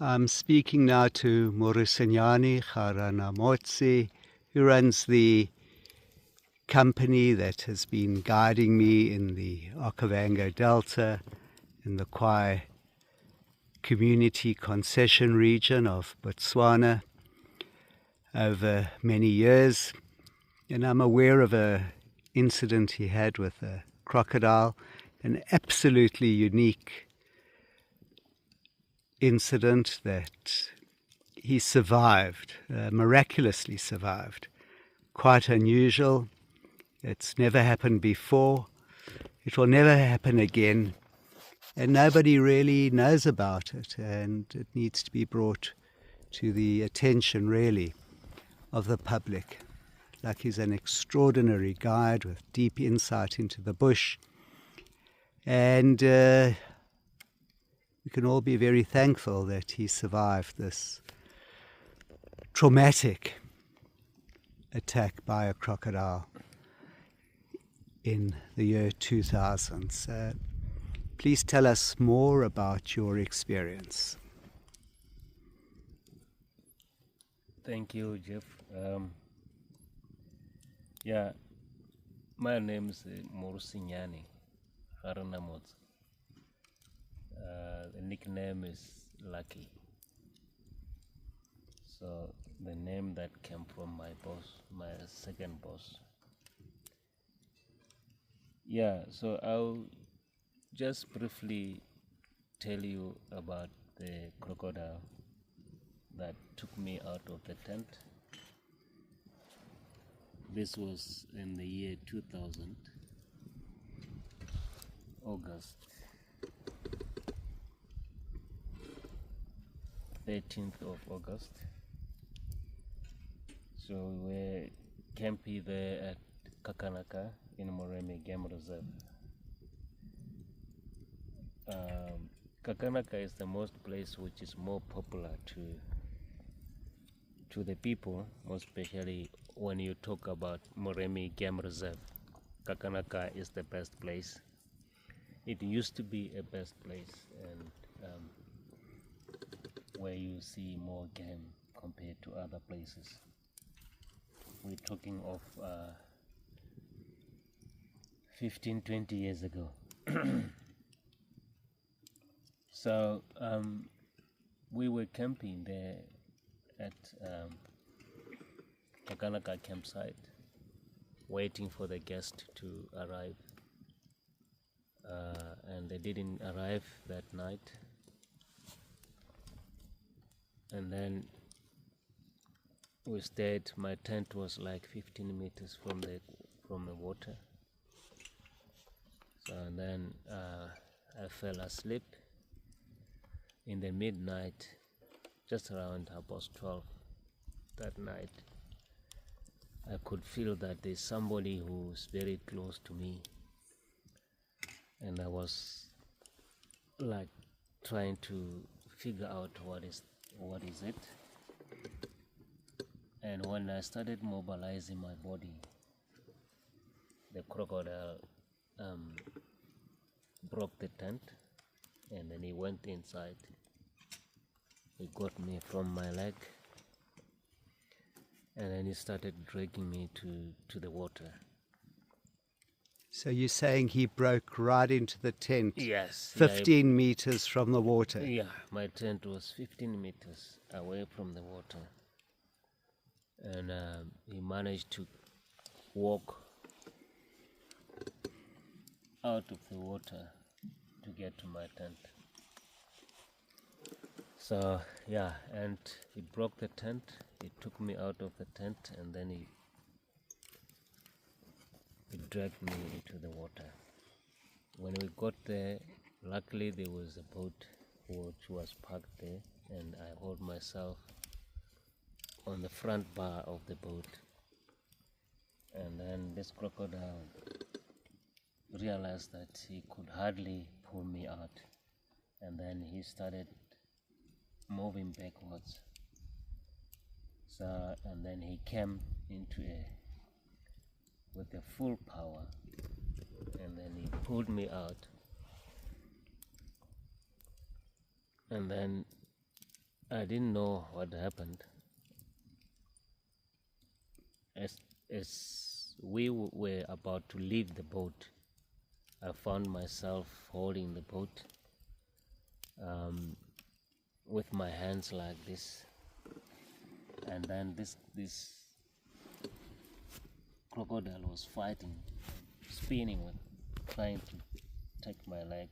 I'm speaking now to Morusinyane Garamotse, who runs the company that has been guiding me in the Okavango Delta in the Kwai Community Concession region of Botswana over many years. And I'm aware of an incident he had with a crocodile, an absolutely unique incident that he survived, miraculously survived. Quite unusual. It's never happened before. It will never happen again. And nobody really knows about it. And it needs to be brought to the attention, really, of the public. Like he's an extraordinary guide with deep insight into the bush. And we can all be very thankful that he survived this traumatic attack by a crocodile in the year 2000. So please tell us more about your experience. Thank you, Jeff. My name is Morusinyane Garamotse. The nickname is Lucky. So the name that came from my boss, my second boss. So I'll just briefly tell you about the crocodile that took me out of the tent. This was in the year 2000, August 13th of August. So we were camping there at Kakanaka in Morusinyane Game Reserve. Kakanaka is the most place which is more popular to the people, most especially when you talk about Morusinyane Game Reserve. Kakanaka is the best place. It used to be a best place, and where you see more game compared to other places. We're talking of 15-20 years ago. So we were camping there at Kakanaka campsite, waiting for the guest to arrive, and they didn't arrive that night. And then we stayed. My tent was like 15 meters from the water. So and then I fell asleep in the midnight, just around 12:30 that night. I could feel that there's somebody who's very close to me, and I was like trying to figure out what is it. And when I started mobilizing my body, the crocodile broke the tent, and then he went inside. He got me from my leg, and then he started dragging me to the water. So you're saying he broke right into the tent? Yes. 15 meters from the water? Yeah, my tent was 15 meters away from the water. And he managed to walk out of the water to get to my tent. So, and he broke the tent. He took me out of the tent, and then he dragged me into the water. When we got there, luckily there was a boat which was parked there, and I hold myself on the front bar of the boat. And then this crocodile realized that he could hardly pull me out, and then he started moving backwards. So, and then he came into with the full power, and then he pulled me out, and then I didn't know what happened. As we were about to leave the boat, I found myself holding the boat with my hands like this, and then this crocodile was fighting, spinning, trying to take my leg.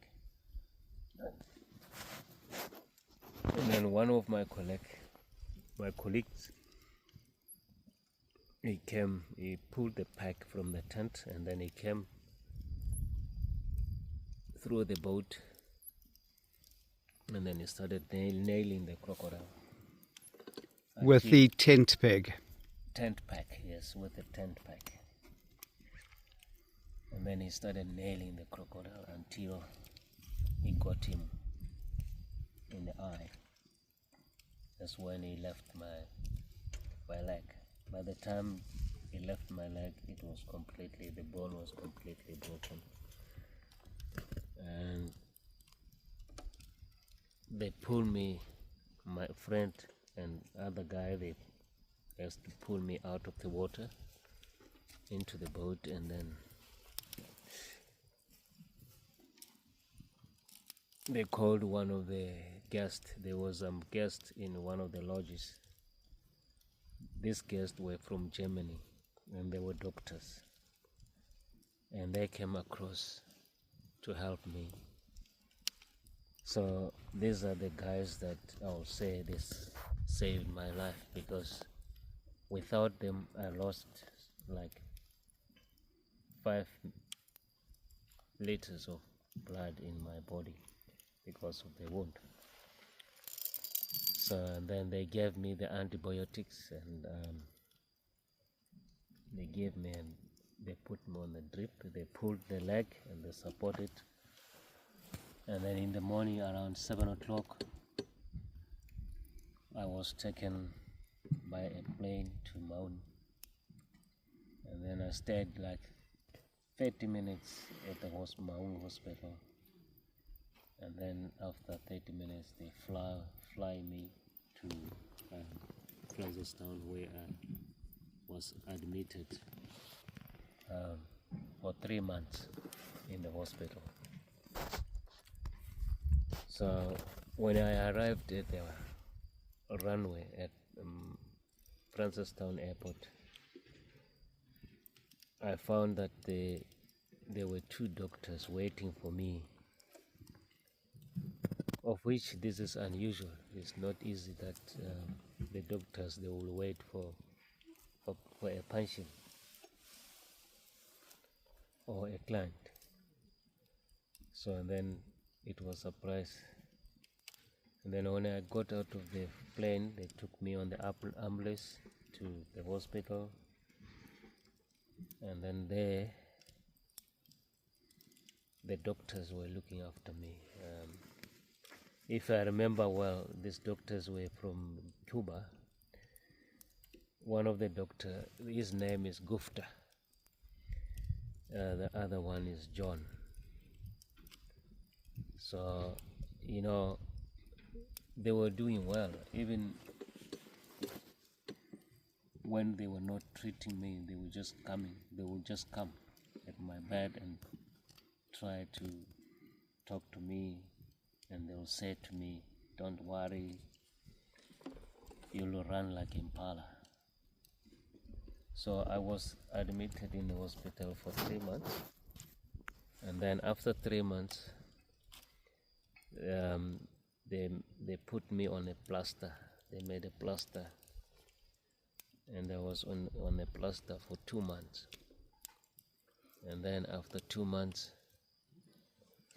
And then one of my colleagues, he came, he pulled the pack from the tent, and then he came through the boat, and then he started nailing the crocodile. With the tent peg? Tent pack, yes, with the tent pack. And then he started nailing the crocodile until he got him in the eye. That's when he left my leg. By the time he left my leg, it was completely, the bone was completely broken. And they pulled me, my friend and other guy, they has to pull me out of the water into the boat, and then they called one of the guests. There was a guest in one of the lodges. These guests were from Germany, and they were doctors, and they came across to help me. So these are the guys that I'll say this saved my life, because without them I lost like 5 liters of blood in my body because of the wound. So and then they gave me the antibiotics, and they gave me, and they put me on the drip. They pulled the leg and they supported. And then in the morning around 7 o'clock, I was taken by a plane to Maun. And then I stayed like 30 minutes at the Maun hospital. And then after 30 minutes, they fly me to Fraserstown, where I was admitted for 3 months in the hospital. So when I arrived at the runway at Fraserstown Airport, I found that there were 2 doctors waiting for me, of which this is unusual. It's not easy that the doctors, they will wait for a patient or a client. So and then it was a surprise. And then when I got out of the plane, they took me on the ambulance to the hospital. And then there, the doctors were looking after me. If I remember well, these doctors were from Cuba. One of the doctors, his name is Gupta. The other one is John. So, you know, they were doing well. Even when they were not treating me, they were just coming. They would just come at my bed and try to talk to me, and they will say to me, "Don't worry, you'll run like Impala." So I was admitted in the hospital for 3 months, and then after 3 months, they put me on a plaster. They made a plaster, and I was on a plaster for 2 months. And then after 2 months,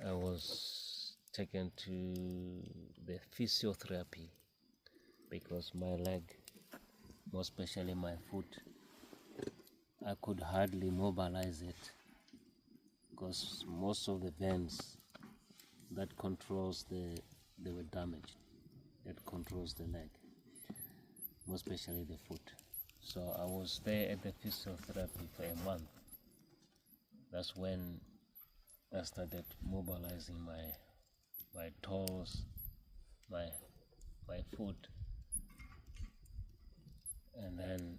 I was taken to the physiotherapy, because my leg, more especially my foot, I could hardly mobilize it, because most of the veins that controls they were damaged, that controls the leg, more especially the foot. So I was there at the physiotherapy for a month. That's when I started mobilizing my toes, my my foot, and then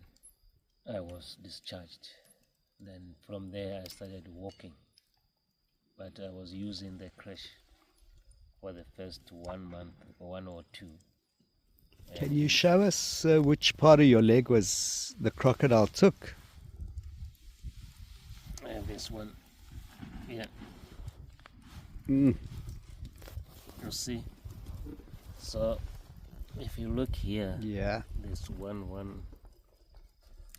I was discharged. Then from there I started walking, but I was using the crutch for the first 1 month, 1 or 2. Can you show us which part of your leg was the crocodile took? And this one, yeah. Mm. You see? So if you look here, Yeah. there's one.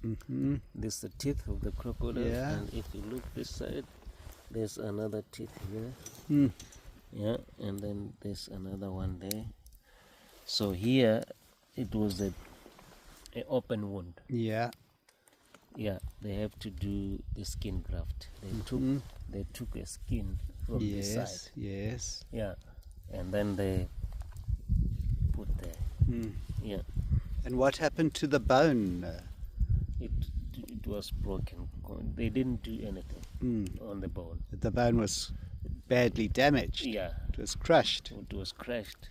Mm-hmm. This is the teeth of the crocodile, Yeah. and if you look this side, there's another teeth here. Mm. Yeah, and then there's another one there. So here it was a open wound. Yeah. Yeah, they have to do the skin graft. They took a skin from this side. Yes. Yeah, and then they put there. Mm. Yeah, And what happened to the bone? it was broken. They didn't do anything on the bone. The bone was badly damaged. Yeah, It was crushed. it was crushed.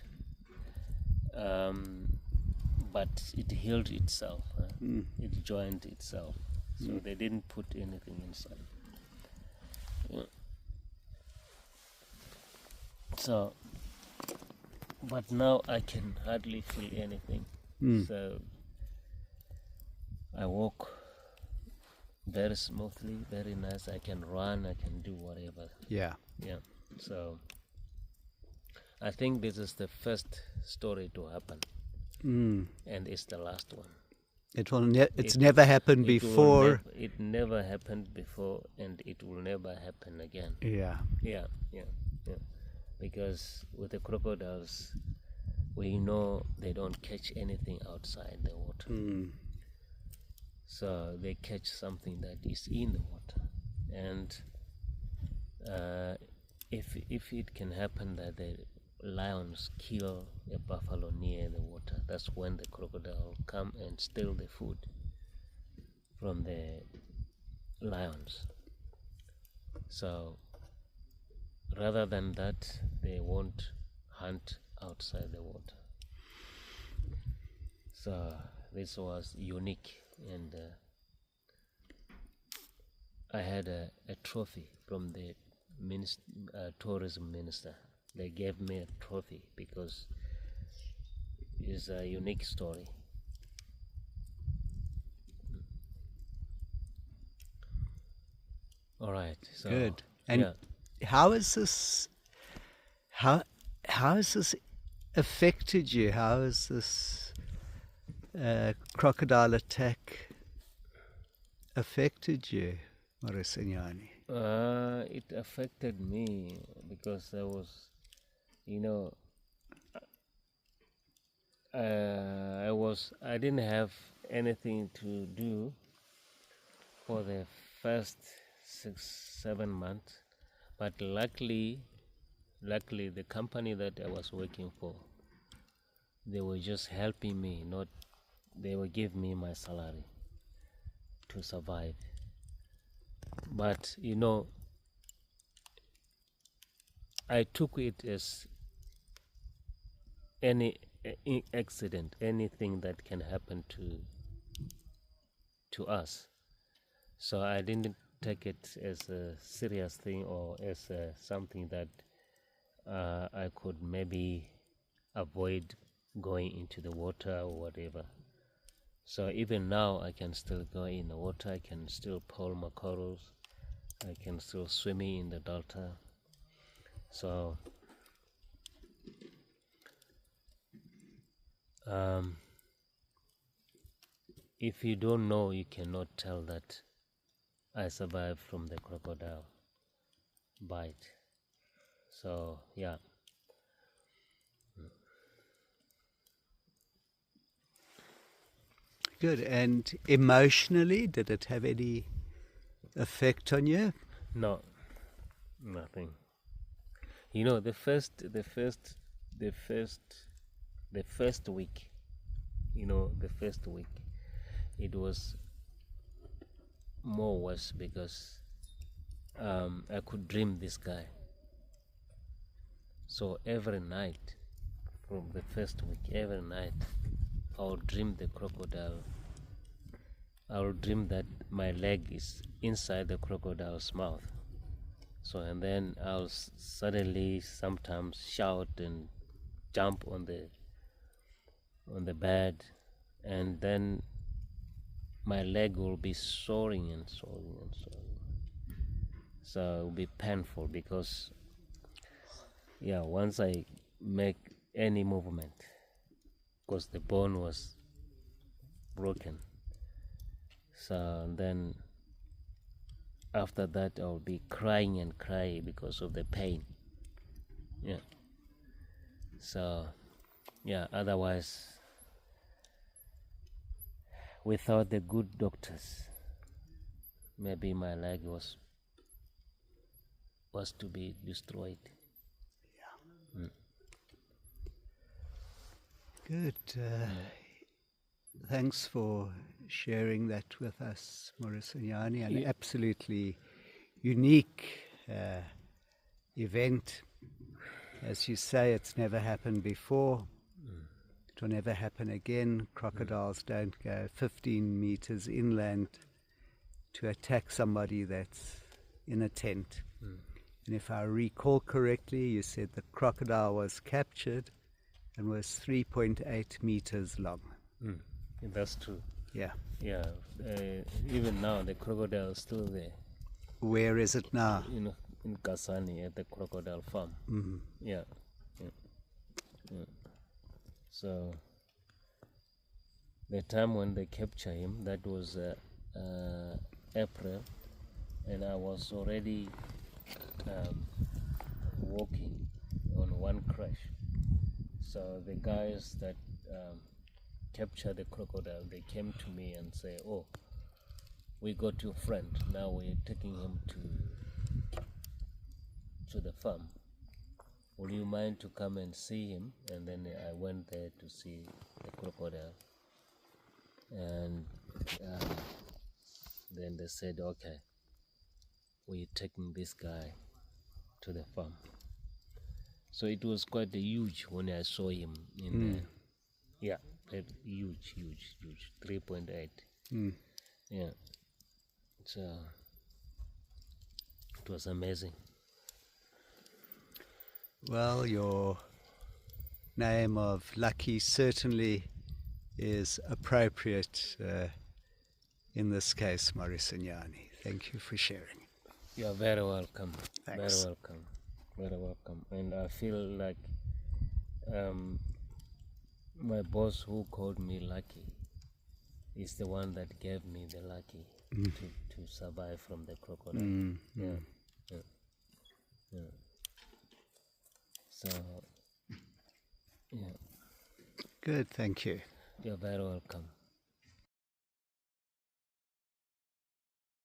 But it healed itself. It joined itself. So they didn't put anything inside. Yeah. So, but now I can hardly feel anything. So I walk very smoothly, very nice. I can run, I can do whatever. Yeah. Yeah. So I think this is the first story to happen, and it's the last one. It's never happened before. It never happened before, and it will never happen again. Yeah. Yeah. Because with the crocodiles, we know they don't catch anything outside the water. So they catch something that is in the water, and if it can happen that the lions kill a buffalo near the water, that's when the crocodile come and steal the food from the lions. So rather than that, they won't hunt outside the water. So this was unique, and I had a trophy from the tourism minister. They gave me a trophy because it's a unique story. All right. So, Good. And how has this affected you? How has this crocodile attack affected you, Morusinyane? It affected me because I was, I didn't have anything to do for the first 6-7 months, but luckily the company that I was working for, they were just helping me, they will give me my salary to survive. But I took it as any accident, anything that can happen to us. So I didn't take it as a serious thing or as something that I could maybe avoid going into the water or whatever. So even now I can still go in the water, I can still pull my corals, I can still swim in the delta. So if you don't know, you cannot tell that I survived from the crocodile bite. So yeah. Good. And emotionally, did it have any effect on you? No, nothing. The first week, it was more worse because I could dream this guy. So every night from the first week, every night, I'll dream the crocodile. I'll dream that my leg is inside the crocodile's mouth. So, and then I'll suddenly sometimes shout and jump on the bed, and then my leg will be soaring and soaring and soaring. So it will be painful because, yeah, once I make any movement, because the bone was broken. So then after that I'll be crying and crying because of the pain. Yeah. So, yeah, otherwise, without the good doctors, maybe my leg was to be destroyed. Yeah. Good. Thanks for sharing that with us, Morusinyane. An absolutely unique event. As you say, it's never happened before. It will never happen again. Crocodiles don't go 15 meters inland to attack somebody that's in a tent. And if I recall correctly, you said the crocodile was captured and was 3.8 meters long. That's true. Yeah. Yeah. Even now, the crocodile is still there. Where is it now? In Kasani at the crocodile farm. Mm-hmm. Yeah. So the time when they capture him, that was April, and I was already walking on one crash. So the guys that capture the crocodile, they came to me and say, "Oh, we got your friend. Now we're taking him to the farm. Would you mind to come and see him?" And then I went there to see the crocodile, and then they said, "Okay, we're taking this guy to the farm." So it was quite huge when I saw him in there. Yeah, huge, 3.8. Yeah, so it was amazing. Well, your name of Lucky certainly is appropriate in this case, Morusinyane. Thank you for sharing. You are very welcome. Thanks. Very welcome. Very welcome. And I feel like my boss who called me Lucky is the one that gave me the lucky to survive from the crocodile. Yeah. So, yeah. Good, thank you. You're very welcome.